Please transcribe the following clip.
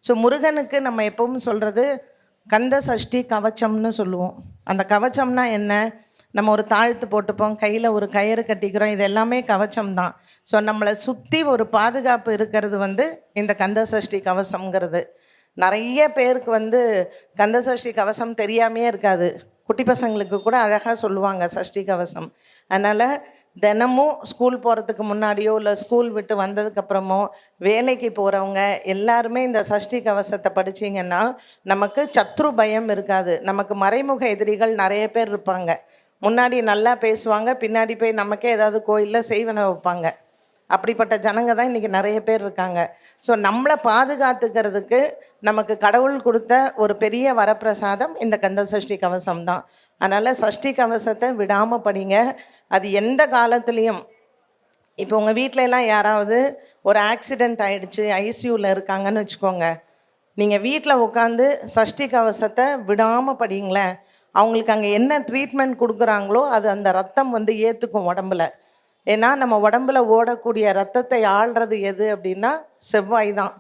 So முருகனுக்கு நம்ம எப்பவும் சொல்கிறது கந்த சஷ்டி கவச்சம்னு சொல்லுவோம். அந்த கவச்சம்னா என்ன? நம்ம ஒரு தாழ்த்து போட்டுப்போம், கையில் ஒரு கயிறு கட்டிக்கிறோம், இது எல்லாமே கவச்சம் தான். ஸோ நம்மளை சுற்றி ஒரு பாதுகாப்பு இருக்கிறது இந்த கந்த சஷ்டி கவசம்ங்கிறது. நிறைய பேருக்கு கந்த சஷ்டி கவசம் தெரியாமையே இருக்காது. குட்டி பசங்களுக்கு கூட அழகாக சொல்லுவாங்க சஷ்டி கவசம். அதனால் தினமும் ஸ்கூல் போகிறதுக்கு முன்னாடியோ இல்லை ஸ்கூல் விட்டு வந்ததுக்கப்புறமோ வேலைக்கு போகிறவங்க எல்லாருமே இந்த சஷ்டி கவசத்தை படிச்சிங்கன்னா நமக்கு சத்ரு பயம் இருக்காது. நமக்கு மறைமுக எதிரிகள் நிறைய பேர் இருப்பாங்க. முன்னாடி நல்லா பேசுவாங்க, பின்னாடி போய் நமக்கே ஏதாவது கோயிலில் செய்வன வைப்பாங்க. அப்படிப்பட்ட ஜனங்க தான் இன்றைக்கி நிறைய பேர் இருக்காங்க. ஸோ நம்மளை பாதுகாத்துக்கிறதுக்கு நமக்கு கடவுள் கொடுத்த ஒரு பெரிய வரப்பிரசாதம் இந்த கந்த சஷ்டி கவசம் தான். அதனால் சஷ்டி கவசத்தை விடாமல் படிங்க. அது எந்த காலத்துலேயும், இப்போ உங்கள் வீட்டிலலாம் யாராவது ஒரு ஆக்சிடெண்ட் ஆகிடுச்சு, ஐசியூவில் இருக்காங்கன்னு வச்சுக்கோங்க, நீங்கள் வீட்டில் உட்காந்து சஷ்டி கவசத்தை விடாமல் படிங்களேன். அவங்களுக்கு அங்கே என்ன ட்ரீட்மெண்ட் கொடுக்குறாங்களோ அது அந்த ரத்தம் ஏற்றுக்கும் உடம்புல. ஏன்னா நம்ம உடம்புல ஓடக்கூடிய ரத்தத்தை ஆள்றது எது அப்படின்னா செவ்வாய் தான்.